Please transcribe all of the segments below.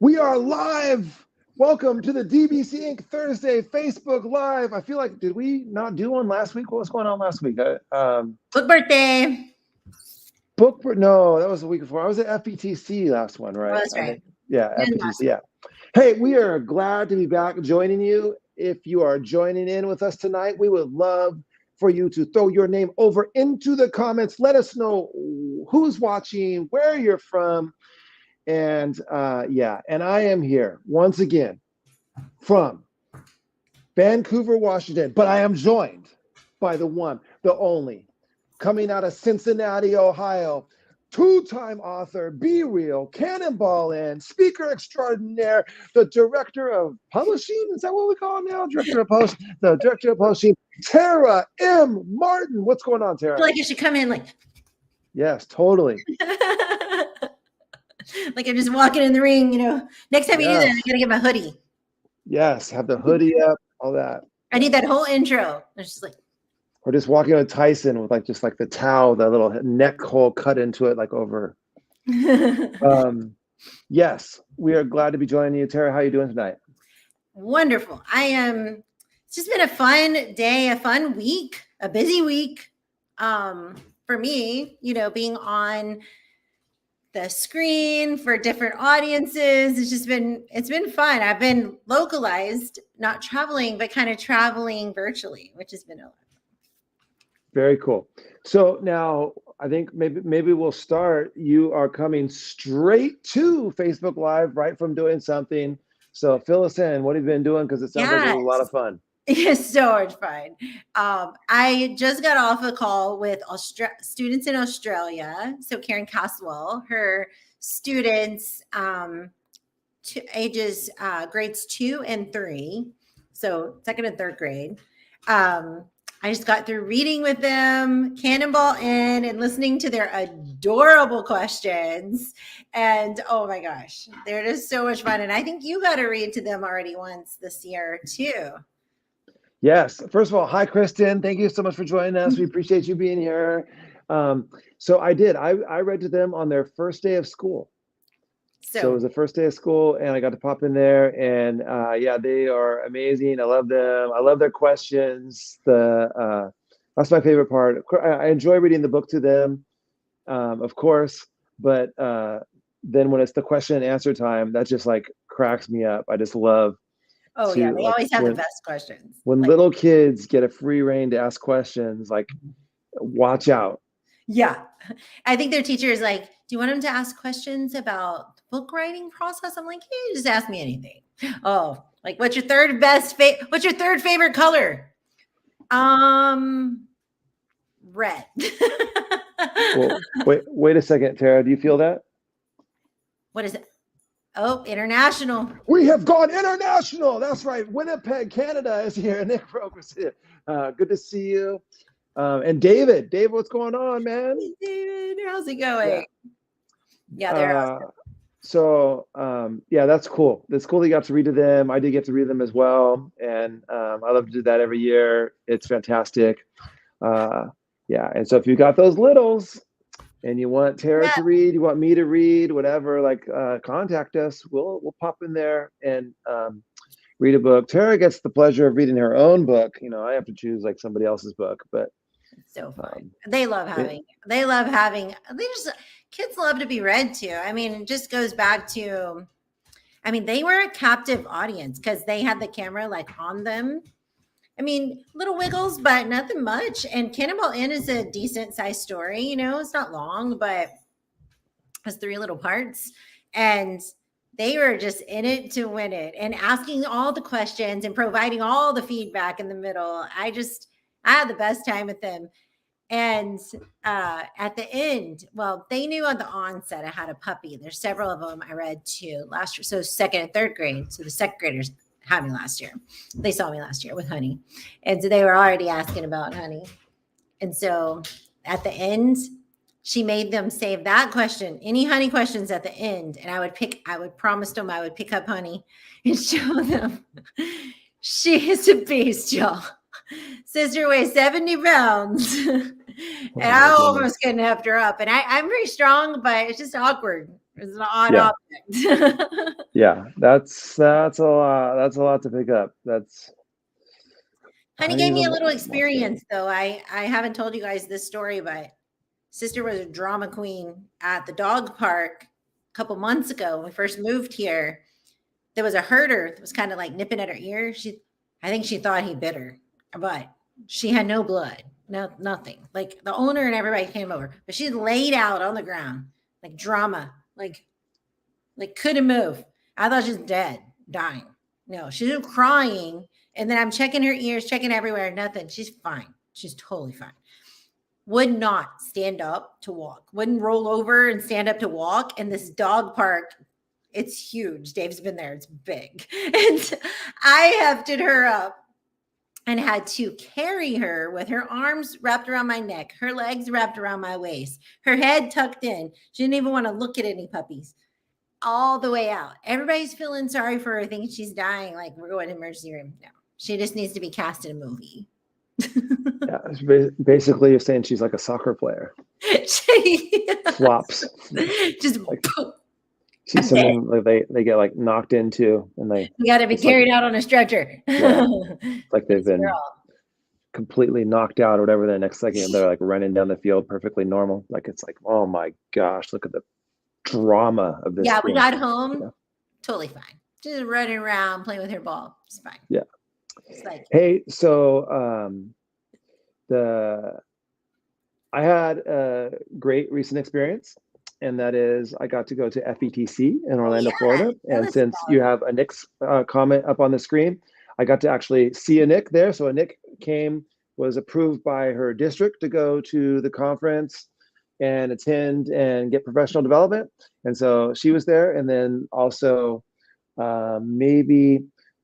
We are live. Welcome to the DBC Inc. Thursday Facebook Live. I feel like, did we not do one last week? What was going on last week? Book birthday. No, that was the week before. I was at FPTC last one, right? Oh, that's right. Yeah, FPTC, yeah. Hey, we are glad to be back joining you. If you are joining in with us tonight, we would love for you to throw your name over into the comments. Let us know who's watching, where you're from. And and I am here once again from Vancouver, Washington, but I am joined by the one, the only, coming out of Cincinnati, Ohio, two-time author, Be Real, Cannonball In, speaker extraordinaire, the director of publishing, is that what we call him now? The director of publishing, Tara M. Martin. What's going on, Tara? I feel like you should come in like. Yes, totally. Like I'm just walking in the ring, Next time you do that, I gotta get my hoodie. Yes, have the hoodie up, all that. I need that whole intro. It's just like. Or just walking on Tyson with just the towel, that little neck hole cut into it, over. Yes, we are glad to be joining you, Tara. How are you doing tonight? Wonderful. I am. It's just been a fun day, a fun week, a busy week. For me, being on the screen for different audiences. It's been fun. I've been localized, not traveling, but kind of traveling virtually, which has been a lot. Very cool. So now I think maybe we'll start. You are coming straight to Facebook Live right from doing something. So fill us in. What have you been doing? Because it sounds like it was a lot of fun. It's so much fun. I just got off a call with students in Australia. So Karen Caswell, her students, ages grades 2 and 3, so second and third grade. I just got through reading with them, Cannonball In, and listening to their adorable questions. And oh my gosh, they're just so much fun. And I think you got to read to them already once this year too. Yes. First of all, hi, Kristen. Thank you so much for joining us. We appreciate you being here. So I did. I read to them on their first day of school. So it was the first day of school, and I got to pop in there. And they are amazing. I love them. I love their questions. That's my favorite part. I enjoy reading the book to them, of course. But then when it's the question and answer time, that just cracks me up. I just love. Oh, yeah, they always have the best questions. When little kids get a free rein to ask questions, watch out. Yeah. I think their teacher is like, do you want them to ask questions about the book writing process? I'm like, hey, just ask me anything. Oh, what's your third favorite color? Red. Well, wait a second, Tara. Do you feel that? What is it? Oh, international. We have gone international. That's right. Winnipeg, Canada is here. Nick Broke was here. Good to see you. And David, what's going on, man? Hey, David, how's it going? Yeah, they're awesome. So, that's cool. It's cool that you got to read to them. I did get to read them as well. And I love to do that every year. It's fantastic. And so if you got those littles, and you want Tara to read, you want me to read, whatever, contact us. We'll pop in there and read a book. Tara gets the pleasure of reading her own book. I have to choose somebody else's book, but it's so fun. Kids love to be read to. I mean, it just goes back to, they were a captive audience because they had the camera on them. Little wiggles, but nothing much. And Cannonball In is a decent sized story. It's not long, but it has 3 little parts. And they were just in it to win it and asking all the questions and providing all the feedback in the middle. I had the best time with them. And at the end, they knew on the onset I had a puppy. There's several of them I read to last year. So second and third grade. So the second graders had me last year. They saw me last year with Honey. And so they were already asking about Honey. And so at the end, she made them save that question, any Honey questions at the end. And I would promise them I would pick up Honey and show them. She is a beast, y'all. Sister weighs 70 pounds. Oh And my I goodness. almost couldn't lift her up. And I'm pretty strong, but it's just awkward. It's an odd Yeah. object. Yeah. That's a lot. That's a lot to pick up. That's Honey I need gave me a some little more training. experience, though. I haven't told you guys this story, but sister was a drama queen at the dog park a couple months ago when we first moved here. There was a herder that was kind of like nipping at her ear. I think she thought he bit her, but she had no blood, no nothing. Like the owner and everybody came over, but she laid out on the ground, like drama, like couldn't move. I thought she was dead, dying. No, she was crying, and then I'm checking her ears, checking everywhere, nothing. She's fine. She's totally fine. Would not stand up to walk. Wouldn't roll over and stand up to walk. And this dog park, it's huge. Dave's been there. It's big. And I hefted her up and had to carry her with her arms wrapped around my neck, her legs wrapped around my waist, her head tucked in. She didn't even want to look at any puppies. All the way out. Everybody's feeling sorry for her, thinking she's dying. Like, we're going to emergency room. No, she just needs to be cast in a movie. Yeah. Basically, you're saying she's like a soccer player. Flops. Just like she's something like they get like knocked into, and they got to be carried out on a stretcher. Yeah. Like they've been completely knocked out or whatever. The next second they're like running down the field perfectly normal. Like it's like, oh my gosh, look at the drama of this. Yeah, we got home totally fine. Just running around playing with her ball. It's fine. Yeah. It's like, hey, so I had a great recent experience, and that is I got to go to FETC in Orlando, Florida. And since you have a Nick's comment up on the screen, I got to actually see a Nick there. So a Nick was approved by her district to go to the conference and attend and get professional development. And so she was there. And then also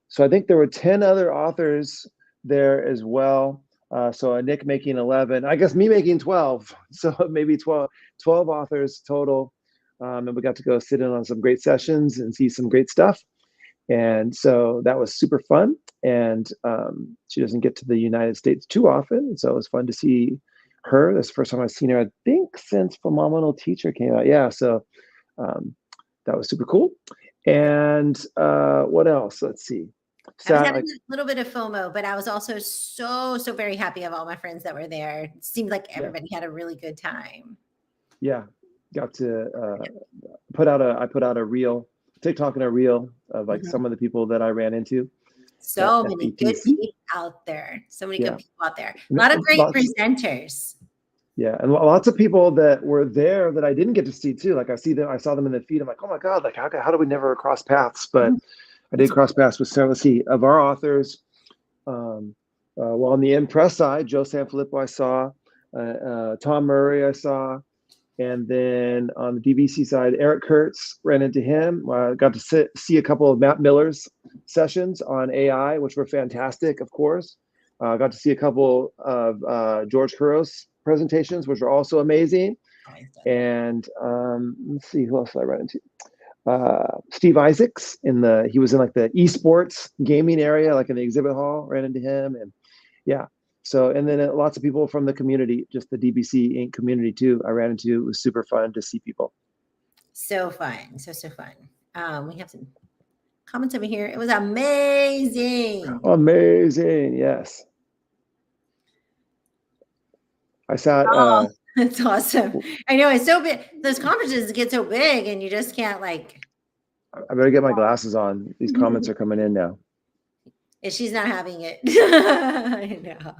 so I think there were 10 other authors there as well. So a Nick making 11, I guess me making 12. So maybe 12 authors total. And we got to go sit in on some great sessions and see some great stuff. And so that was super fun. And she doesn't get to the United States too often. So it was fun to see her. That's the first time I've seen her, I think, since Phenomenal Teacher came out. Yeah, so that was super cool. And what else? Let's see. I was having a little bit of FOMO, but I was also so very happy of all my friends that were there. It seemed like everybody had a really good time. Yeah, got to put out a reel, TikTok and a reel of like some of the people that I ran into. So many good people out there. So many good people out there. A lot of great presenters. Yeah, and lots of people that were there that I didn't get to see too. Like I saw them in the feed. I'm like, oh my god, like how do we never cross paths? But I did cross paths with several of our authors. Well, on the Impress side, Joe Sanfilippo I saw, Tom Murray I saw, and then on the DBC side, Eric Kurtz, ran into him. Got to see a couple of Matt Miller's sessions on AI, which were fantastic, of course. Got to see a couple of George Couros presentations, which were also amazing. And let's see, who else did I run into? Steve Isaacs he was in like the esports gaming area, like in the exhibit hall, ran into him. And yeah, so, and then lots of people from the community, just the DBC Inc. community too, I ran into. It was super fun to see people. So fun. So fun. We have some comments over here. It was amazing. Amazing. Yes. I sat. That's awesome. I know it's so big. Those conferences get so big and you just can't like. I better get my glasses on. These comments are coming in now. And she's not having it. I know.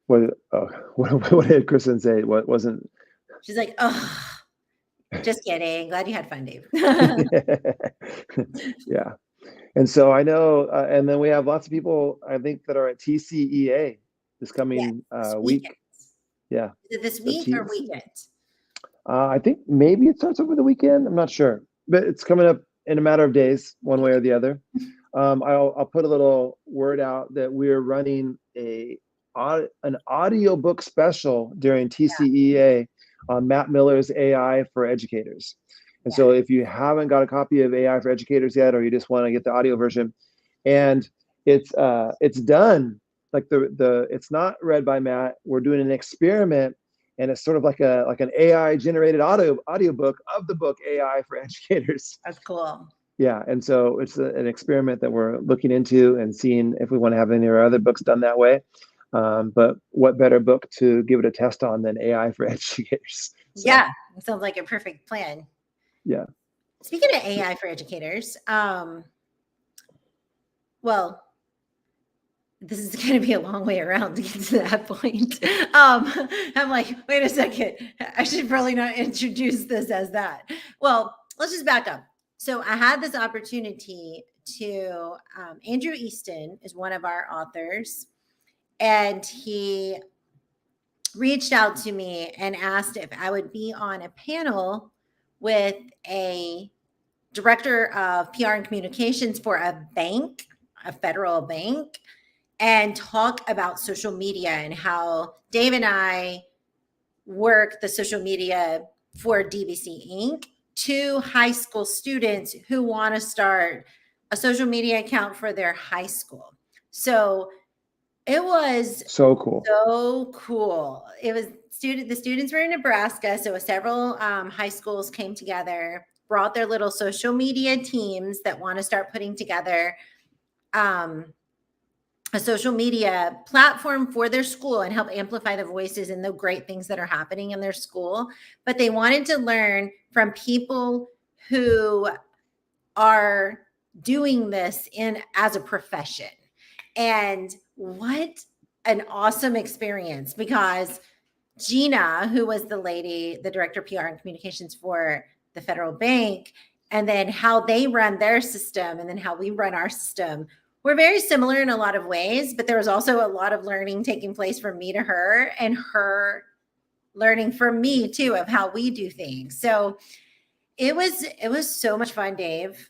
What did Kristen say? What wasn't? She's like, oh, just kidding. Glad you had fun, Dave. Yeah. And so I know, and then we have lots of people, I think, that are at TCEA this coming week. Yeah. Is it this week or weekend? I think maybe it starts over the weekend. I'm not sure, but it's coming up in a matter of days, one way or the other. I'll put a little word out that we're running an audiobook special during TCEA on Matt Miller's AI for Educators. And so if you haven't got a copy of AI for Educators yet, or you just want to get the audio version, and it's done like it's not read by Matt. We're doing an experiment, and it's sort of like an AI generated audiobook of the book AI for Educators. That's cool. Yeah, and so it's an experiment that we're looking into and seeing if we want to have any of our other books done that way. But what better book to give it a test on than AI for Educators? So, Yeah, it sounds like a perfect plan. yeah. Speaking of AI for educators, well, this is going to be a long way around to get to that point. I'm like, wait a second, I should probably not introduce this as that. Well, let's just back up. So I had this opportunity to, Andrew Easton is one of our authors, and he reached out to me and asked if I would be on a panel with a director of PR and communications for a bank, a federal bank, and talk about social media and how Dave and I work the social media for DBC Inc. to high school students who want to start a social media account for their high school. So it was so cool. So cool. It was the students were in Nebraska, so several high schools came together, brought their little social media teams that want to start putting together a social media platform for their school and help amplify the voices and the great things that are happening in their school. But they wanted to learn from people who are doing this as a profession. And what an awesome experience, because Gina, who was the director of PR and communications for the federal bank, and then how they run their system and then how we run our system, we're very similar in a lot of ways, but there was also a lot of learning taking place from me to her and her learning from me too of how we do things. So it was so much fun, Dave.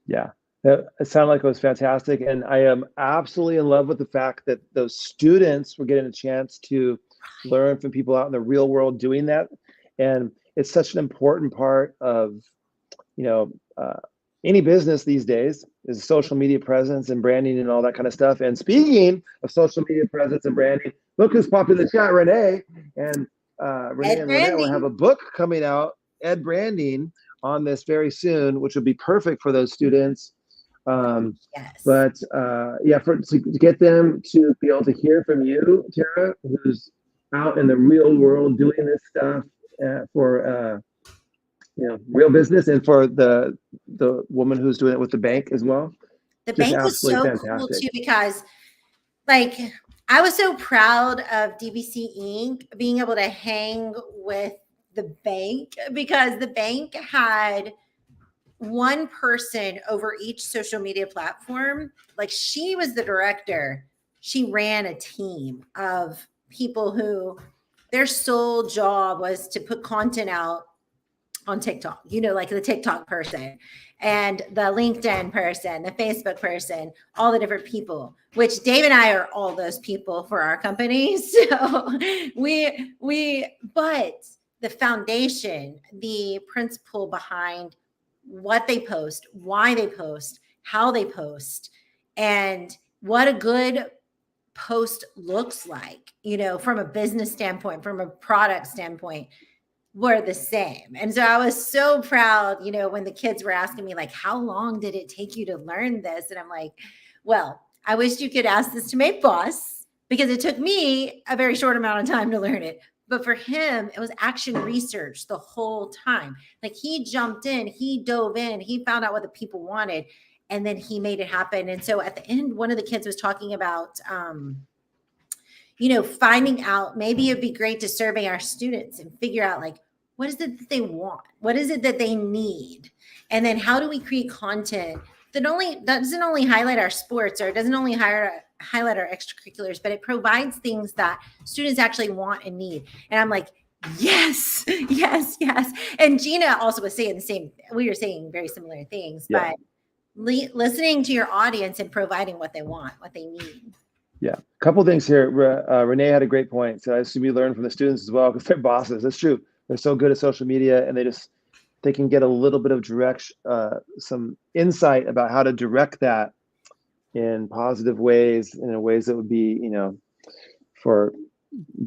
Yeah. It sounded like it was fantastic. And I am absolutely in love with the fact that those students were getting a chance to learn from people out in the real world doing that. And it's such an important part of, any business these days is social media presence and branding and all that kind of stuff. And speaking of social media presence and branding, look who's popped in the chat, Renee. And Renee will have a book coming out, Ed Branding, on this very soon, which would be perfect for those students. Yes. But to get them to be able to hear from you, Tara, who's out in the real world doing this stuff for real business, and for the woman who's doing it with the bank as well. The bank was so cool too, because I was so proud of DBC Inc. being able to hang with the bank, because the bank had one person over each social media platform. Like, she was the director. She ran a team of people who their sole job was to put content out on TikTok, like the TikTok person and the LinkedIn person, the Facebook person, all the different people, which Dave and I are all those people for our company. So but the foundation, the principle behind what they post, why they post, how they post, and what a good post looks like, from a business standpoint, from a product standpoint, were the same. And so I was so proud, when the kids were asking me, like, how long did it take you to learn this? And I'm like, well, I wish you could ask this to my boss, because it took me a very short amount of time to learn it. But for him, it was action research the whole time. Like, he jumped in, he dove in, he found out what the people wanted, and then he made it happen. And so at the end, one of the kids was talking about, finding out, maybe it'd be great to survey our students and figure out, like, what is it that they want? What is it that they need? And then how do we create content that doesn't only highlight our sports, or it doesn't only highlight our extracurriculars, but it provides things that students actually want and need. And I'm like, yes, yes, yes. And Gina also was saying the same. We were saying very similar things, but listening to your audience and providing what they want, what they need. Yeah, a couple of things here. Renee had a great point. So I assume you learn from the students as well, because they're bosses. That's true. They're so good at social media, and they can get a little bit of some insight about how to direct that in positive ways, in ways that would be, for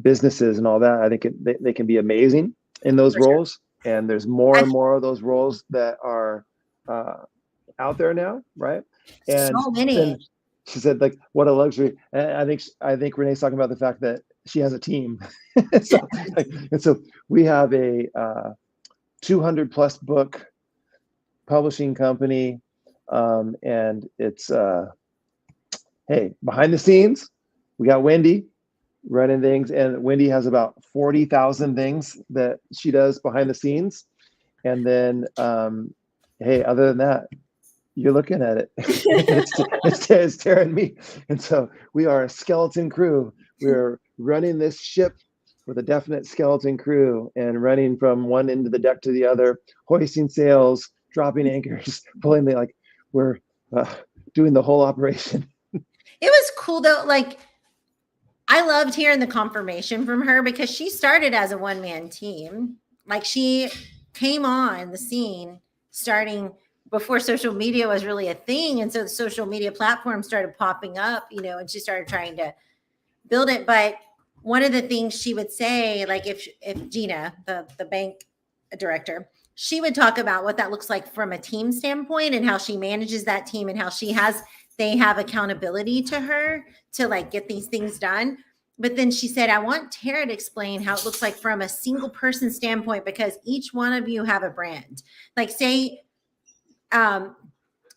businesses and all that. I think they can be amazing in those For sure. roles. And there's more I, and more of those roles that are out there now, right? And so many. then she said, like, what a luxury. And I think Renee's talking about the fact that she has a team. So, and so we have a 200 plus book publishing company, and it's hey, behind the scenes, we got Wendy running things, and Wendy has about 40,000 things that she does behind the scenes. And then, hey, other than that, you're looking at it. It's Tara and me. And so we are a skeleton crew. We're running this ship with a definite skeleton crew and running from one end of the deck to the other, hoisting sails, dropping anchors, pulling the, like, we're doing the whole operation. It was cool though. Like, I loved hearing the confirmation from her because she started as a one-man team. Like, she came on the scene starting before social media was really a thing. And so the social media platform started popping up, and she started trying to build it. But one of the things she would say, like if Gina, the bank director, she would talk about what that looks like from a team standpoint and how she manages that team and how they have accountability to her to like get these things done. But then she said, I want Tara to explain how it looks like from a single person standpoint, because each one of you have a brand. Like, say,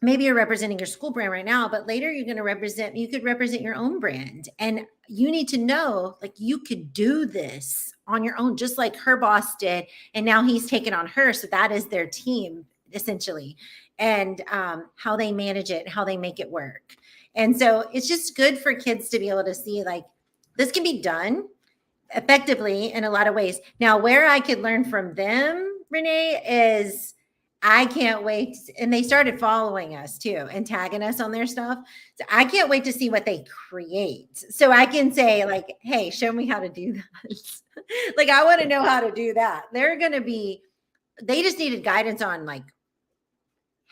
maybe you're representing your school brand right now, but later you could represent your own brand. And you need to know, like, you could do this on your own, just like her boss did. And now he's taken on her. So that is their team, essentially, and how they manage it, how they make it work. And so it's just good for kids to be able to see, like, this can be done effectively in a lot of ways. Now, where I could learn from them, Renee, is I can't wait. And they started following us too and tagging us on their stuff. So I can't wait to see what they create. So I can say, like, hey, show me how to do that. Like, I want to know how to do that. They just needed guidance on, like,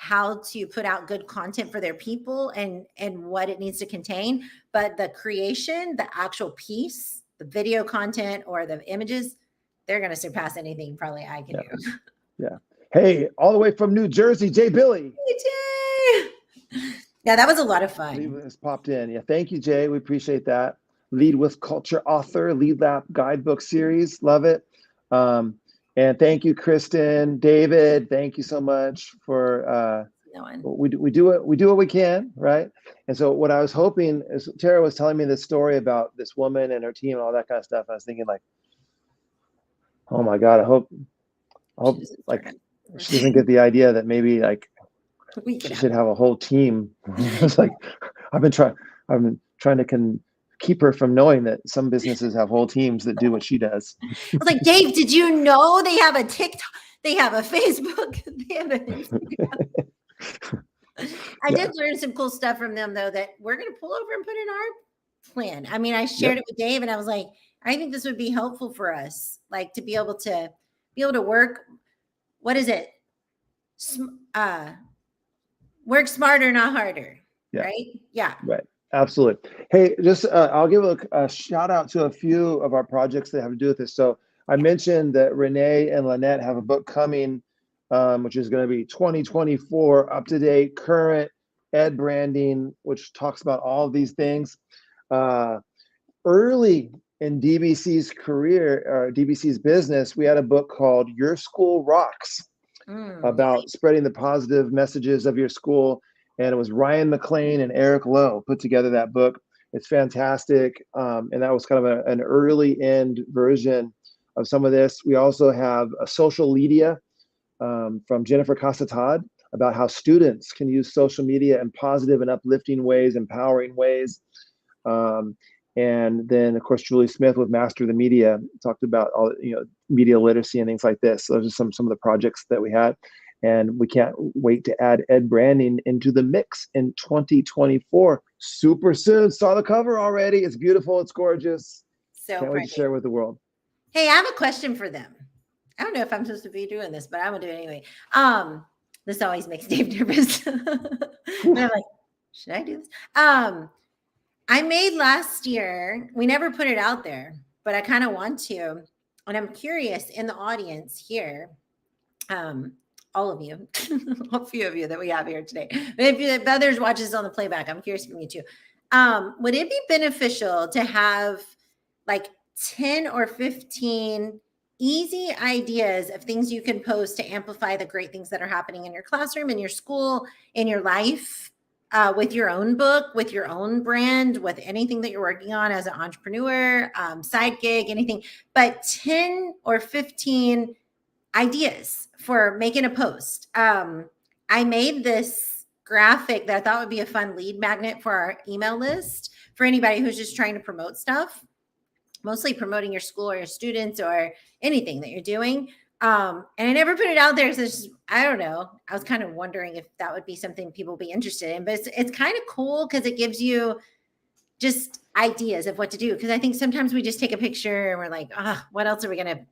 how to put out good content for their people and what it needs to contain. But the creation, the actual piece, the video content or the images, they're going to surpass anything probably I can do. Yeah. Hey, all the way from New Jersey, Jay Billy. Hey, Jay. Yeah, that was a lot of fun. Has popped in. Yeah, thank you, Jay. We appreciate that. Lead with Culture author, Lead Lab guidebook series. Love it. And thank you, Kristen, David. Thank you so much for we do what we can, right? And so what I was hoping is, Tara was telling me this story about this woman and her team and all that kind of stuff. I was thinking, like, oh my God, I hope like she doesn't get the idea that maybe, like, she should have a whole team. It's like I've been trying to keep her from knowing that some businesses have whole teams that do what she does. I was like, Dave, did you know they have a TikTok? They have a Facebook. They have an Instagram. I did learn some cool stuff from them, though, that we're going to pull over and put in our plan. I mean, I shared it with Dave, and I was like, I think this would be helpful for us, like, to be able to work. What is it? Work smarter, not harder. Yeah. Right? Yeah. Right. Absolutely. Hey, just I'll give a shout out to a few of our projects that have to do with this. So I mentioned that Renee and Lynette have a book coming, which is going to be 2024 up-to-date, current ed branding, which talks about all of these things. Early in DBC's career, or DBC's business, we had a book called Your School Rocks, about spreading the positive messages of your school. And it was Ryan McLean and Eric Lowe put together that book. It's fantastic. And that was kind of an early end version of some of this. We also have a social media from Jennifer Casatad about how students can use social media in positive and uplifting ways, empowering ways. And then, of course, Julie Smith with Master the Media talked about all, media literacy and things like this. So those are some of the projects that we had. And we can't wait to add ed branding into the mix in 2024. Super soon. Saw the cover already. It's beautiful. It's gorgeous. So can't wait to share with the world. Hey, I have a question for them. I don't know if I'm supposed to be doing this, but I'm gonna do it anyway. This always makes Dave nervous. And I'm like, Should I do this? I made last year, we never put it out there, but I kind of want to. And I'm curious in the audience here, all of you, a few of you that we have here today. But if others watch this on the playback, I'm curious from you too. Would it be beneficial to have like 10 or 15 easy ideas of things you can post to amplify the great things that are happening in your classroom, in your school, in your life, with your own book, with your own brand, with anything that you're working on as an entrepreneur, side gig, anything, but 10 or 15 ideas for making a post. I made this graphic that I thought would be a fun lead magnet for our email list for anybody who's just trying to promote stuff, mostly promoting your school or your students or anything that you're doing. And I never put it out there. So I don't know. I was kind of wondering if that would be something people would be interested in, but it's kind of cool because it gives you just ideas of what to do. Because I think sometimes we just take a picture and we're like, what are we going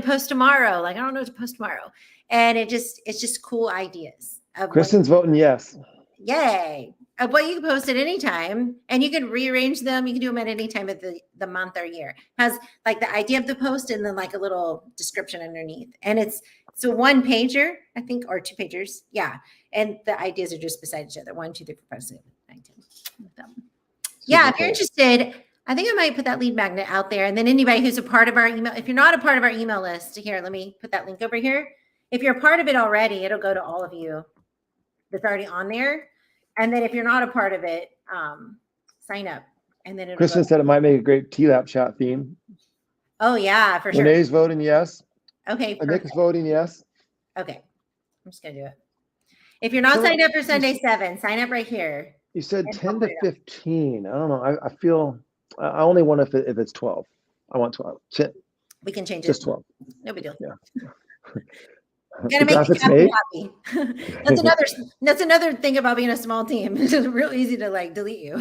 to post tomorrow? Like, I don't know what to post tomorrow. And it's just cool ideas. Kristen's voting yes. Yay. Of what you can post at any time, and you can rearrange them. You can do them at any time of the month or year. Has like the idea of the post and then like a little description underneath. And it's a one pager, I think, or two pagers. Yeah. And the ideas are just beside each other. 1, 2, 3, 4, 5, 6, 7, 8, 10. Yeah. If you're interested, I think I might put that lead magnet out there. And then anybody who's a part of our email, if you're not a part of our email list, here, let me put that link over here. If you're a part of it already, it'll go to all of you that's already on there. And then if you're not a part of it, sign up. And then Kristen said it might make a great TLAP chat theme. Oh, yeah, for sure. Renee's voting yes. Okay. Nick's voting yes. Okay. I'm just going to do it. If you're not signed up for Sunday 7, sign up right here. You said 10 to 15. I don't know. I feel I only want if it's 12. I want 12. We can change it. Just 12. No big deal. Yeah. Gotta make it happy. That's another thing about being a small team. It's real easy to like delete you.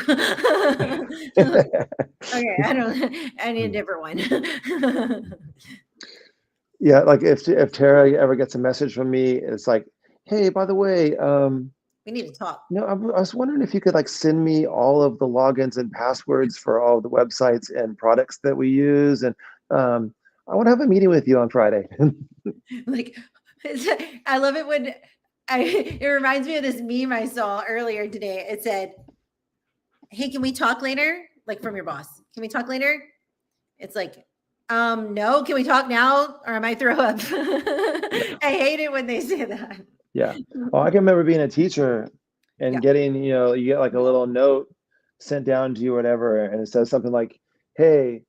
Okay, I need a different one. Yeah, like if Tara ever gets a message from me, it's like, hey, by the way, we need to talk. No, I was wondering if you could like send me all of the logins and passwords for all the websites and products that we use, and I want to have a meeting with you on Friday. Like, I love it when it reminds me of this meme I saw earlier today. It said, hey, can we talk later? Like from your boss. Can we talk later? It's like, no, can we talk now or I might throw up? I hate it when they say that. Yeah. Oh, I can remember being a teacher and getting, you get like a little note sent down to you or whatever. And it says something like, hey,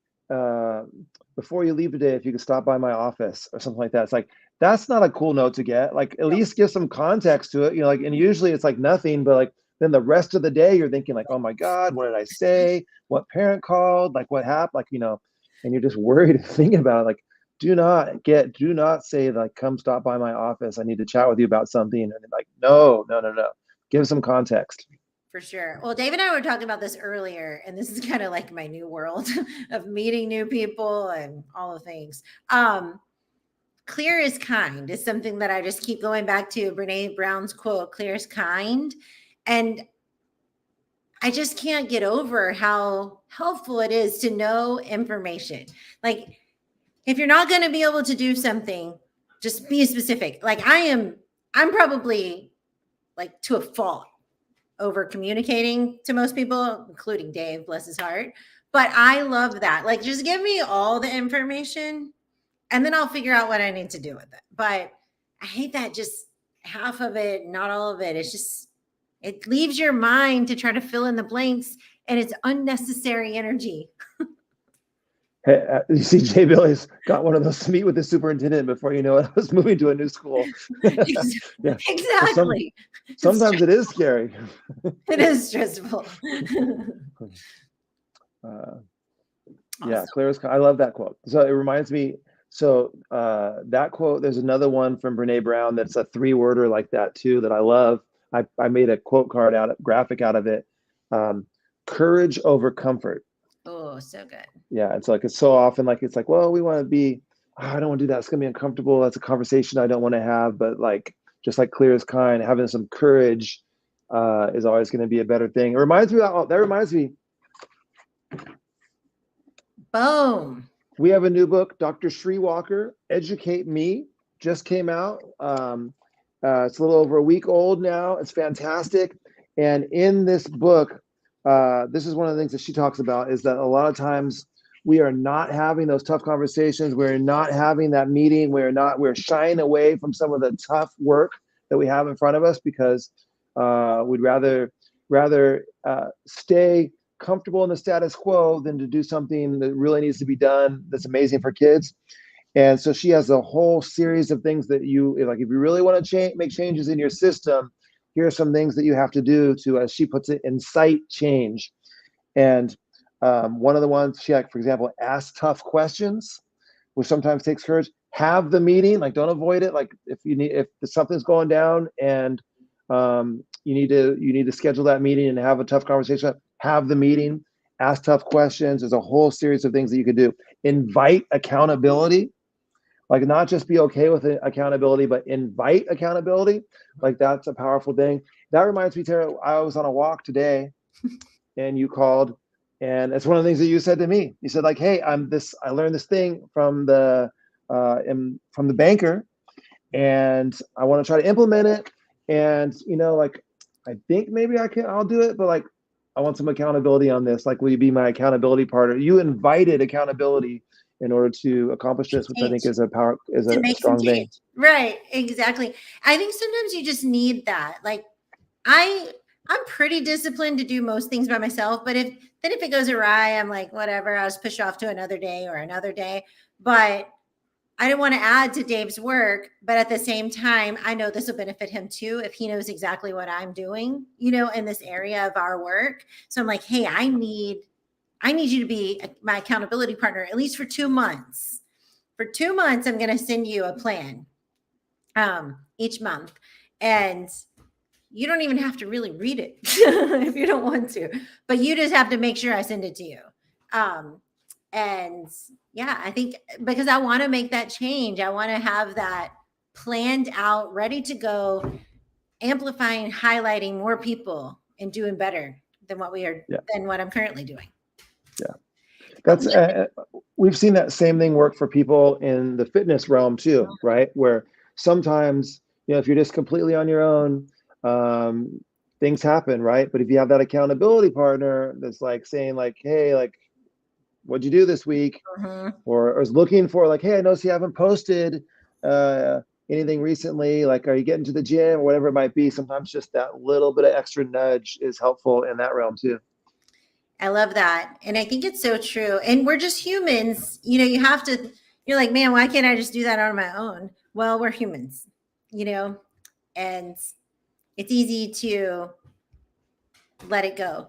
before you leave today, if you could stop by my office or something like that. It's like, that's not a cool note to get. Like, at least give some context to it, like, and usually it's like nothing, but like, then the rest of the day you're thinking like, oh my God, what did I say? What parent called? Like what happened? Like, and you're just worried and thinking about it. Like, do not say like, come stop by my office. I need to chat with you about something. And like, no. Give some context. For sure. Well, Dave and I were talking about this earlier, and this is kind of like my new world of meeting new people and all the things. Clear is kind is something that I just keep going back to. Brene Brown's quote, clear is kind. And I just can't get over how helpful it is to know information. Like, if you're not going to be able to do something, just be specific. Like I'm probably like to a fault over communicating to most people, including Dave, bless his heart. But I love that. Like, just give me all the information and then I'll figure out what I need to do with it. But I hate that just half of it, not all of it. It's just, it leaves your mind to try to fill in the blanks and it's unnecessary energy. Hey, you see, Jay Billy's got one of those to meet with the superintendent before you know it. I was moving to a new school. Yeah. Exactly. Sometimes it is scary. It is stressful. Yeah, clear as I love that quote. So it reminds me. So that quote. There's another one from Brene Brown that's a 3-worder like that too that I love. I made a quote card graphic out of it. Courage over comfort. Oh, so good. Yeah, it's like it's so often like it's like, well, we want to be. I don't want to do that. It's gonna be uncomfortable. That's a conversation I don't want to have. But like, just like clear as kind, having some courage is always going to be a better thing. It reminds me, that reminds me, Boom. we have a new book, Dr. Sri Walker, Educate Me, just came out. It's a little over a week old now. It's fantastic. And in this book, this is one of the things that she talks about, is that a lot of times we are not having those tough conversations. We're not having that meeting. We're shying away from some of the tough work that we have in front of us because we'd rather stay comfortable in the status quo than to do something that really needs to be done that's amazing for kids. And so she has a whole series of things that you, like, if you really want to make changes in your system, here are some things that you have to do to, as she puts it, incite change. And one of the ones she, like, for example, ask tough questions, which sometimes takes courage. Have the meeting, like, don't avoid it. Like, if something's going down and you need to schedule that meeting and have a tough conversation, have the meeting, ask tough questions. There's a whole series of things that you could do. Invite accountability, like, not just be okay with accountability, but invite accountability. Like, that's a powerful thing. That reminds me, Tara, I was on a walk today and you called, and it's one of the things that you said to me. You said, like, hey, I learned this thing from the banker, and I want to try to implement it. And, like, I think maybe I'll do it, but, like, I want some accountability on this. Like, will you be my accountability partner? You invited accountability in order to accomplish this, which I think is a strong thing. Right, exactly. I think sometimes you just need that. Like, I'm pretty disciplined to do most things by myself, but if it goes awry, I'm like, whatever, I'll just push off to another day or another day. But I don't want to add to Dave's work, but at the same time, I know this will benefit him too if he knows exactly what I'm doing, in this area of our work. So I'm like, hey, I need you to be my accountability partner, at least for 2 months. For 2 months, I'm going to send you a plan each month. And you don't even have to really read it if you don't want to, but you just have to make sure I send it to you. And yeah, I think because I want to make that change, I want to have that planned out, ready to go, amplifying, highlighting more people and doing better than what I'm currently doing. Yeah. That's we've seen that same thing work for people in the fitness realm too, right? Where sometimes, if you're just completely on your own, things happen, right? But if you have that accountability partner that's like saying, like, hey, like, what'd you do this week? Or is looking for, like, hey, I noticed you haven't posted anything recently. Like, are you getting to the gym or whatever it might be? Sometimes just that little bit of extra nudge is helpful in that realm too. I love that. And I think it's so true. And we're just humans. You're like, man, why can't I just do that on my own? Well, we're humans, and it's easy to let it go,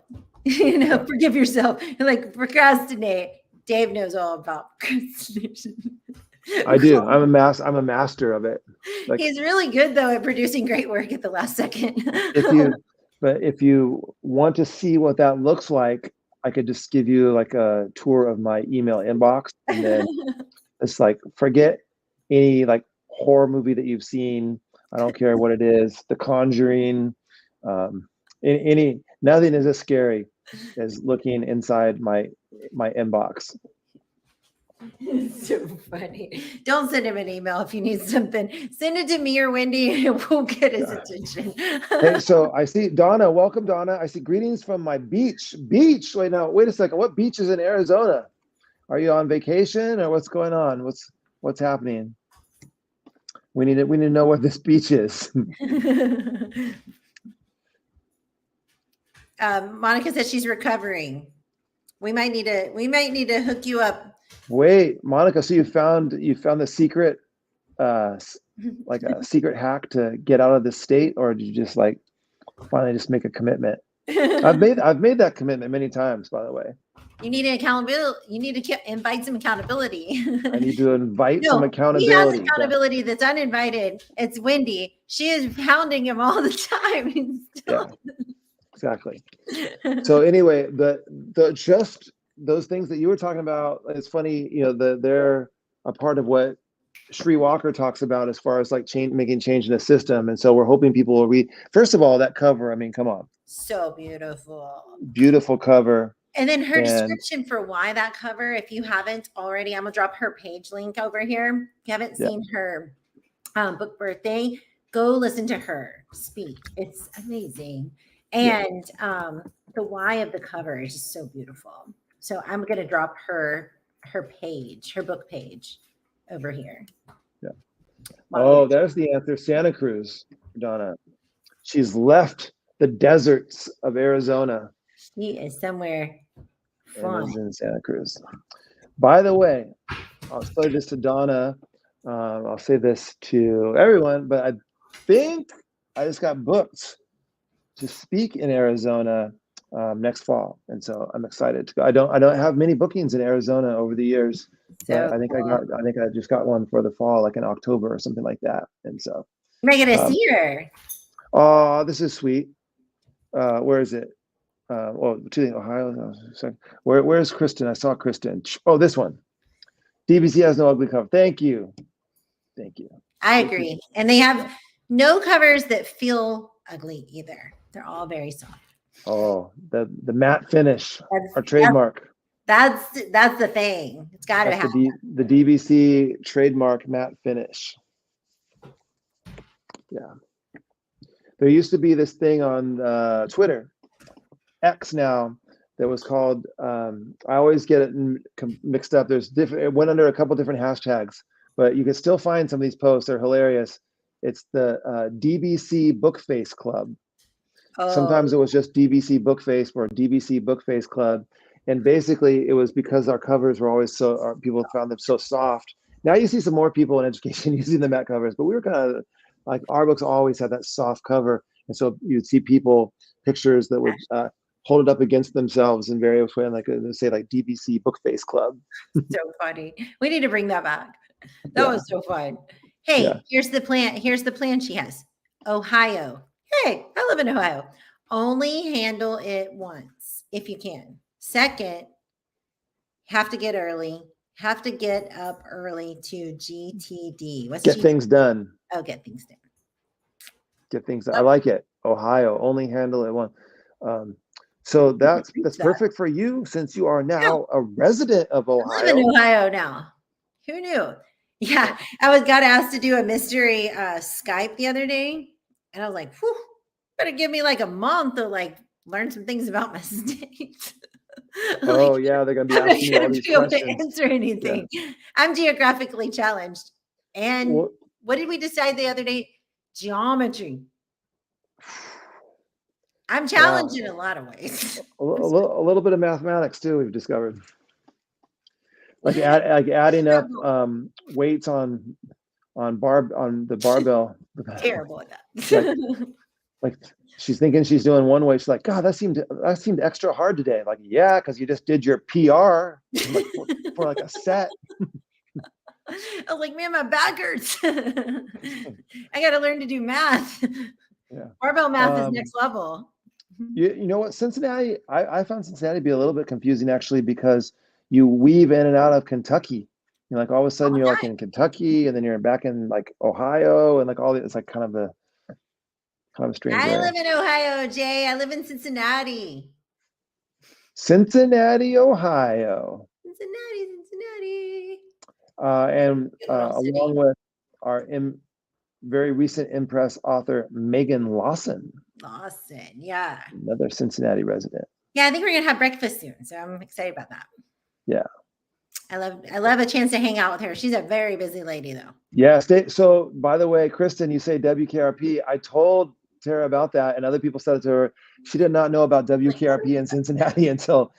forgive yourself, like procrastinate. Dave knows all about procrastination. I do. I'm a master of it. Like, he's really good though at producing great work at the last second. If you want to see what that looks like, I could just give you like a tour of my email inbox, and then it's like, forget any like horror movie that you've seen. I don't care what it is. The Conjuring, nothing is as scary as looking inside my inbox. It's so funny. Don't send him an email if you need something. Send it to me or Wendy and we'll get his attention. Hey, so I see Donna. Welcome, Donna. I see greetings from my beach. Beach. Wait a second. What beach is in Arizona? Are you on vacation or what's going on? What's happening? We need to know where this beach is. Monica says she's recovering. We might need to hook you up. Wait, Monica, so you found the secret, like a secret hack to get out of this state, or did you just like finally just make a commitment? I've made that commitment many times, by the way. You need accountability. You need to invite some accountability. I need to invite some accountability. He has accountability that's uninvited. It's Wendy. She is pounding him all the time. Yeah, exactly. So anyway, the just those things that you were talking about, it's funny, they're a part of what Sri Walker talks about as far as like making change in the system. And so we're hoping people will read. First of all, that cover, I mean, come on. So beautiful. Beautiful cover. And then her And description for why that cover, if you haven't already, I'm gonna drop her page link over here. If you haven't seen her book birthday, go listen to her speak. It's amazing. And the why of the cover is just so beautiful. So I'm gonna drop her page, her book page over here. Yeah. Oh, there's the answer. Santa Cruz, Donna. She's left the deserts of Arizona. She is somewhere fun. And is in Santa Cruz. By the way, I'll say this to Donna. I'll say this to everyone, but I think I just got booked to speak in Arizona next fall, and so I'm excited to go. I don't have many bookings in Arizona over the years. So I think I just got one for the fall, like in October or something like that. And so am I gonna see her? Oh, this is sweet. Where is it? Ohio. Where's Kristen? I saw Kristen. Oh, this one. DBC has no ugly cover. Thank you. I agree. And they have no covers that feel ugly either. They're all very soft. Oh, the matte finish, our trademark. That's the thing. It's got to have the DBC trademark matte finish. Yeah. There used to be this thing on Twitter, X now, that was called, I always get it mixed up. It went under a couple different hashtags, but you can still find some of these posts. They're hilarious. It's the DBC Bookface Club. Oh. Sometimes it was just DBC Bookface or DBC Bookface Club. And basically it was because our covers were always people found them so soft. Now you see some more people in education using the matte covers, but we were kind of like, our books always had that soft cover. And so you'd see pictures that would hold it up against themselves in various ways, like say like DBC Bookface Club. So funny. We need to bring that back. That was so fun. Hey, here's the plan. Here's the plan she has. Ohio. Hey, I live in Ohio. Only handle it once if you can. Second, have to get early. Have to get up early to GTD. Get things done. Oh, get things done. Get things done. I like it. Ohio. Only handle it once. So that's perfect for you since you are now a resident of Ohio. I live in Ohio now. Who knew? Yeah, I got asked to do a mystery Skype the other day, and I was like, "Whew, better give me like a month to like learn some things about my state." Oh yeah, they're gonna be asking me all these questions. To answer anything. Yeah. I'm geographically challenged, and what did we decide the other day? Geometry. I'm challenged in a lot of ways. A little bit of mathematics too. We've discovered. Like adding up weights on the barbell. Terrible at that. like she's thinking she's doing one way. She's like, God, that seemed extra hard today. Like, yeah, because you just did your PR for like a set. I was like, man, my back hurts. I got to learn to do math. Yeah. Barbell math is next level. You know what, Cincinnati? I found Cincinnati to be a little bit confusing actually, because you weave in and out of Kentucky. You know, like all of a sudden you're like in Kentucky, and then you're back in like Ohio, and like all the, it's like kind of a strange. I live in Ohio, Jay. I live in Cincinnati. Cincinnati, Ohio. Cincinnati. And along with our very recent Impress author, Megan Lawson. Yeah. Another Cincinnati resident. Yeah, I think we're gonna have breakfast soon, so I'm excited about that. Yeah. I love a chance to hang out with her. She's a very busy lady, though. Yeah. So, by the way, Kristen, you say WKRP. I told Tara about that, and other people said it to her. She did not know about WKRP in Cincinnati until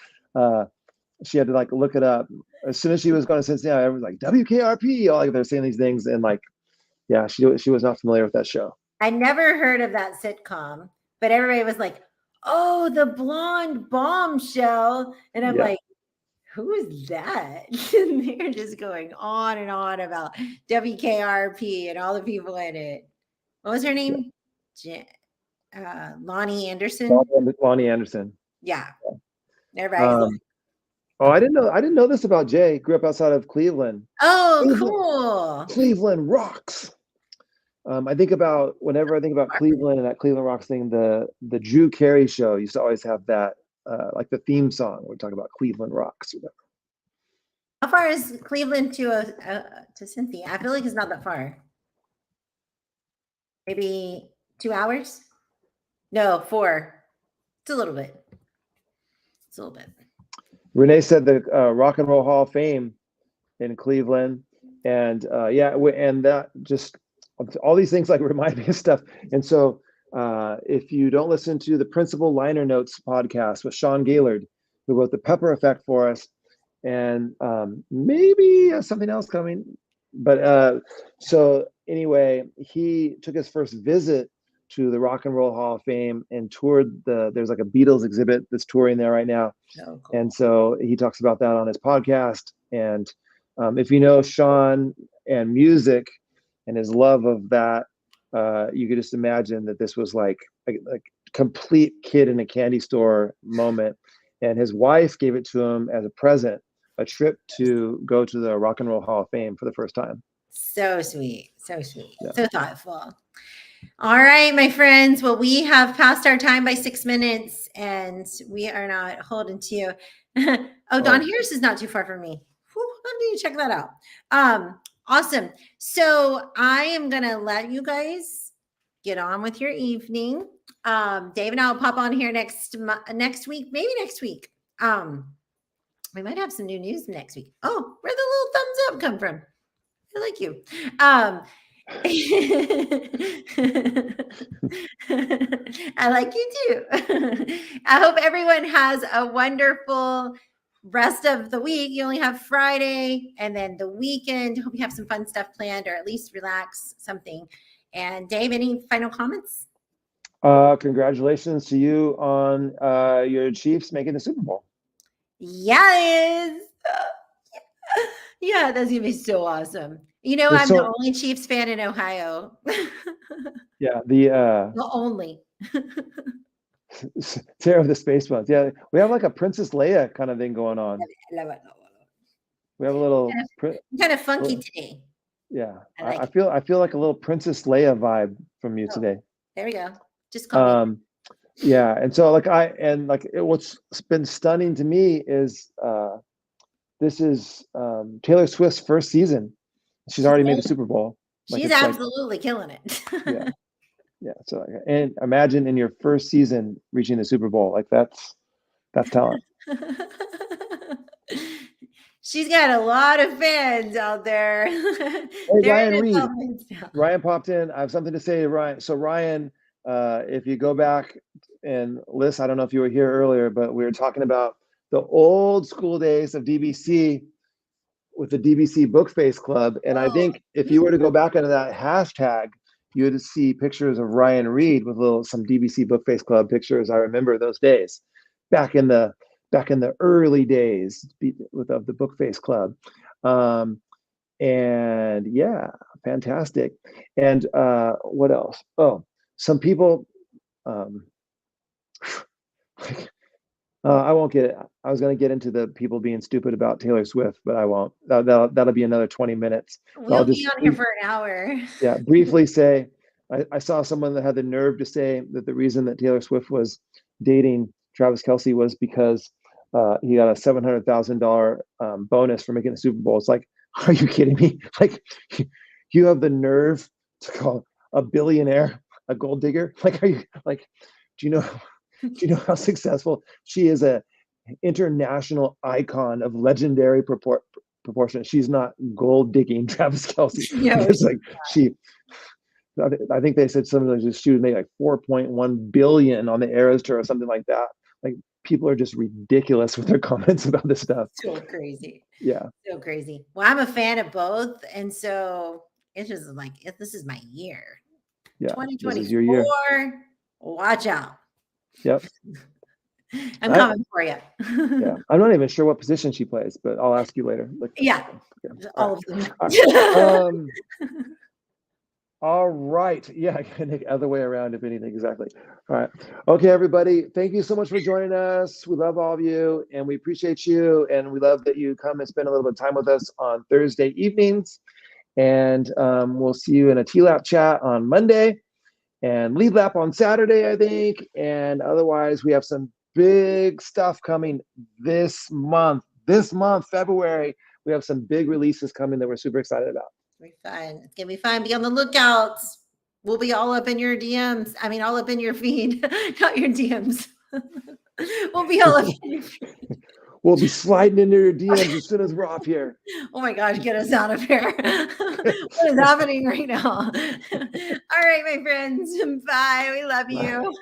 she had to like look it up. As soon as she was going to Cincinnati, everyone's like WKRP. All like they're saying these things, and like, yeah, she was not familiar with that show. I never heard of that sitcom, but everybody was like, "Oh, the blonde bombshell," and I'm like, who is that? And they're just going on and on about WKRP and all the people in it. What was her name? Lonnie Anderson. Lonnie Anderson. Yeah. Everybody's Oh, I didn't know this about Jay. Grew up outside of Cleveland. Oh, Cleveland, cool. Cleveland rocks. Whenever I think about Cleveland and that Cleveland rocks thing, the Drew Carey show used to always have that, like the theme song. We talk about Cleveland rocks. How far is Cleveland to Cynthia? I feel like it's not that far. Maybe 2 hours? No, 4. It's a little bit. It's a little bit. Renee said the Rock and Roll Hall of Fame in Cleveland, and and that just all these things like remind me of stuff. And so if you don't listen to the Principal Liner Notes podcast with Sean Gaylord, who wrote the Pepper Effect for us, and maybe something else coming, but so anyway, he took his first visit to the Rock and Roll Hall of Fame and toured there's like a Beatles exhibit that's touring there right now. Oh, cool. And so he talks about that on his podcast. And if you know Sean and music and his love of that, you could just imagine that this was like a complete kid in a candy store moment. And his wife gave it to him as a present, a trip to go to the Rock and Roll Hall of Fame for the first time. So sweet. So sweet. Yeah. So thoughtful. All right, my friends. Well, we have passed our time by 6 minutes, and we are not holding to you. Don Harris is not too far from me. I need to check that out. Awesome. So I am going to let you guys get on with your evening. Dave and I will pop on here next week, maybe next week. We might have some new news next week. Oh, where'd the little thumbs up come from? I like you. I like you too. I hope everyone has a wonderful rest of the week. You only have Friday and then the weekend. Hope you have some fun stuff planned, or at least relax something. And Dave, any final comments? Congratulations to you on your Chiefs making the Super Bowl. Yes. Yeah, that's gonna be so awesome. You know, I'm the only Chiefs fan in Ohio. Yeah, the only. Terror of the Space Ones. Yeah, we have like a Princess Leia kind of thing going on. We have a little kind of funky today. Yeah, I feel like a little Princess Leia vibe from you today. There we go. Just call me. Yeah, and so what's been stunning to me is this is Taylor Swift's first season. She's already made the Super Bowl. She's absolutely killing it. Yeah. So, and imagine in your first season reaching the Super Bowl, like that's talent. She's got a lot of fans out there. Hey, Ryan Reed. Ryan popped in. I have something to say to Ryan. So Ryan, if you go back and listen, I don't know if you were here earlier, but we were talking about the old school days of DBC with the DBC Bookface Club. And I think if you were to go back into that hashtag, you would see pictures of Ryan Reed with some DBC Bookface Club pictures. I remember those days back in the early days of the Bookface Club. And yeah, fantastic. And what else? Oh, some people, I won't get it. I was going to get into the people being stupid about Taylor Swift, but I won't. That'll be another 20 minutes. We'll be on here for an hour. Yeah, briefly say, I saw someone that had the nerve to say that the reason that Taylor Swift was dating Travis Kelce was because he got a $700,000 bonus for making the Super Bowl. It's like, are you kidding me? Like, you have the nerve to call a billionaire a gold digger? Like, are you like? Do you know how successful she is? A international icon of legendary proportion. She's not gold digging Travis Kelce. No, it's like I think they said something like she made like 4.1 billion on the Eras tour or something like that. Like, people are just ridiculous with their comments about this stuff. So crazy. Yeah. So crazy. Well, I'm a fan of both, and so it's just like this is my year. Yeah. 2024. This is your year. Watch out. Yep. I'm coming for you. Yeah. I'm not even sure what position she plays, but I'll ask you later. Yeah. All of them. All right. Yeah, other way around, if anything, exactly. All right. Okay, everybody. Thank you so much for joining us. We love all of you and we appreciate you. And we love that you come and spend a little bit of time with us on Thursday evenings. And we'll see you in a TLAP chat on Monday and Lead Lap on Saturday, I think. And otherwise, we have some big stuff coming this month. This month, February, we have some big releases coming that we're super excited about. It's gonna be fun. It's gonna be fun. Be on the lookouts. We'll be all up in your DMs. I mean, all up in your feed, not your DMs. We'll be all up in your feed. We'll be sliding into your DMs as soon as we're off here. Oh my gosh, get us out of here. What is happening right now? All right, my friends. Bye. We love you.